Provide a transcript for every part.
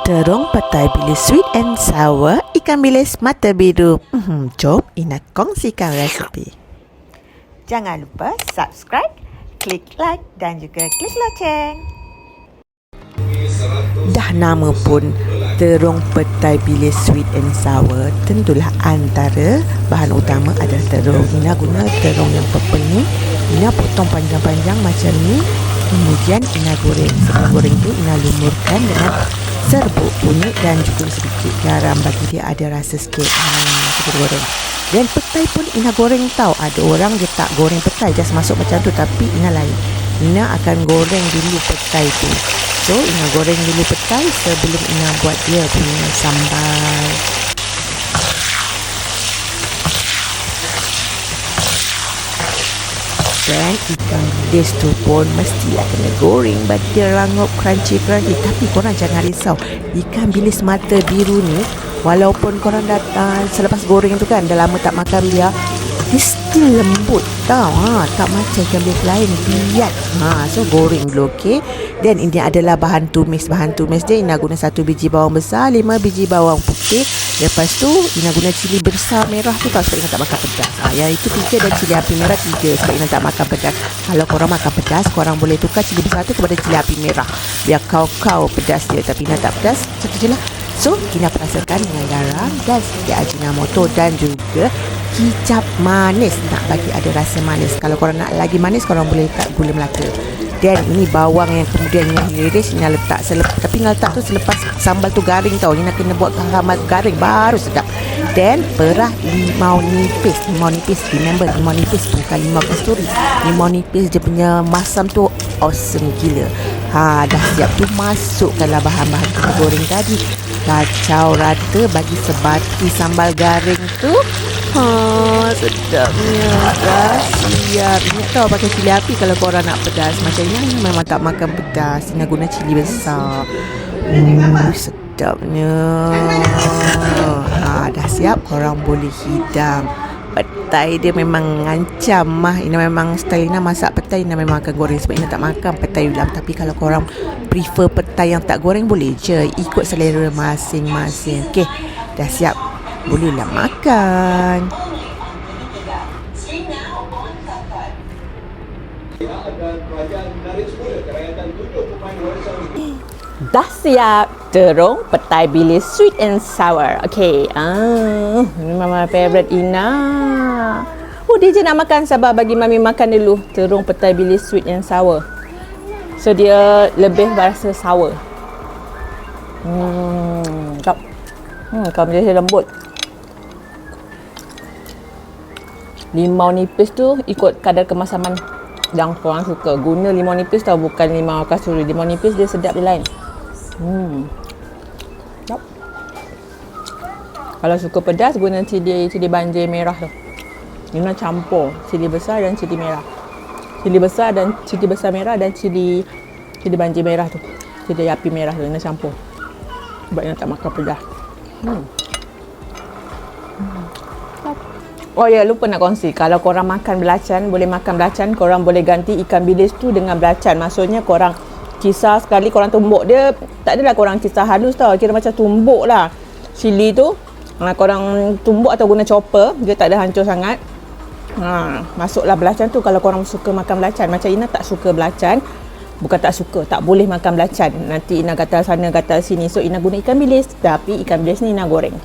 Terung petai bilis sweet and sour, ikan bilis mata biru. Jom Ina kongsikan resepi. Jangan lupa subscribe, klik like dan juga klik loceng. Dah nama pun terung petai bilis sweet and sour, tentulah antara bahan utama adalah terung. Ina guna terung yang purple ni. Ina potong panjang-panjang macam ni. Kemudian Ina goreng. Sebelum goreng tu Ina lumurkan dengan serbuk kunyit dan juga sedikit garam bagi dia ada rasa sikit. Kita goreng. Dan petai pun Ina goreng tau. Ada orang dia tak goreng petai, just masuk macam tu, tapi Ina lain. Ina akan goreng dulu petai tu. So Ina goreng dulu petai sebelum Ina buat dia punya sambal. Dan ikan bilis tu pun mesti kena goreng bagi dia rangup crunchy-crunchy. Tapi korang jangan risau, ikan bilis mata biru ni walaupun korang datang selepas goreng tu kan, dah lama tak makan dia still lembut tau. Tak macam ikan bilis lain biat. So goreng dulu, okey. Dan ini adalah bahan tumis. Bahan tumis dia Ina guna 1 biji bawang besar, 5 biji bawang putih. Lepas tu Ina guna cili besar merah tu tau, sebab Ina tak makan pedas. Yang itu 3, dan cili api merah 3 sebab Ina tak makan pedas. Kalau korang makan pedas, korang boleh tukar cili besar tu kepada cili api merah, biar kau pedas dia. Tapi Ina tak pedas, satu je lah. So Ina perasakan dengan garam dan sedikit ajinomoto dan juga kicap manis, nak bagi ada rasa manis. Kalau korang nak lagi manis, korang boleh letak gula Melaka. Dan ini bawang yang kemudian Ina iris, Ina letak tapi Ina letak tu selepas sambal tu garing tau. Ina kena buat garing baru sedap. Dan perah limau nipis. Remember, limau nipis bukan limau kasturi. Limau nipis dia punya masam tu awesome gila. Dah siap tu, masukkanlah bahan-bahan kita goreng tadi. Kacau rata bagi sebati sambal garing tu. Sedapnya. Dah siap. Ini tahu pakai cili api kalau korang nak pedas. Macam ini memang tak makan pedas, Ina guna cili besar. Sedapnya. Dah siap, korang boleh hidang. Petai dia memang ngancam Ina memang style Ina masak petai, Ina memang akan goreng sebab Ina tak makan petai ulam. Tapi kalau korang prefer petai yang tak goreng, boleh je, ikut selera masing-masing. Okey, dah siap, bolehlah makan. Dah siap terung petai bilis sweet and sour. Okay, ini mama favorite Ina. Dia je nak makan, sabar bagi mami makan dulu terung petai bilis sweet and sour. So dia lebih rasa sour. Kalau dia lembut. Limau nipis tu ikut kadar kemasaman yang korang suka. Guna limau nipis tau, bukan limau kasturi. Limau nipis dia sedap, dia lain. Kalau suka pedas, guna cili banjir merah tu. Ina campur cili besar dan cili merah. Cili besar merah dan cili banjir merah tu. Cili api merah tu Ina campur. Sebab Ina tak makan pedas. Oh ya, lupa nak kongsi. Kalau korang makan belacan, korang boleh ganti ikan bilis tu dengan belacan. Maksudnya korang kisar sekali, korang tumbuk dia. Tak adalah korang kisar halus tau, kira macam tumbuk lah cili tu. Korang tumbuk atau guna chopper, dia tak ada hancur sangat. Masuklah belacan tu kalau korang suka makan belacan. Macam Ina tak suka belacan. Bukan tak suka, tak boleh makan belacan. Nanti Ina gatal sana, gatal sini. So Ina guna ikan bilis. Tapi ikan bilis ni Ina goreng.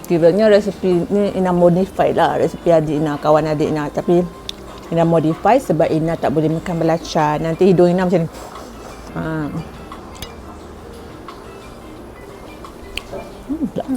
Kiranya resepi ni Ina modify lah, resepi adik Ina, kawan adik Ina. Tapi Ina modify sebab Ina tak boleh makan belacan. Nanti hidung Ina macam ni. Sedap.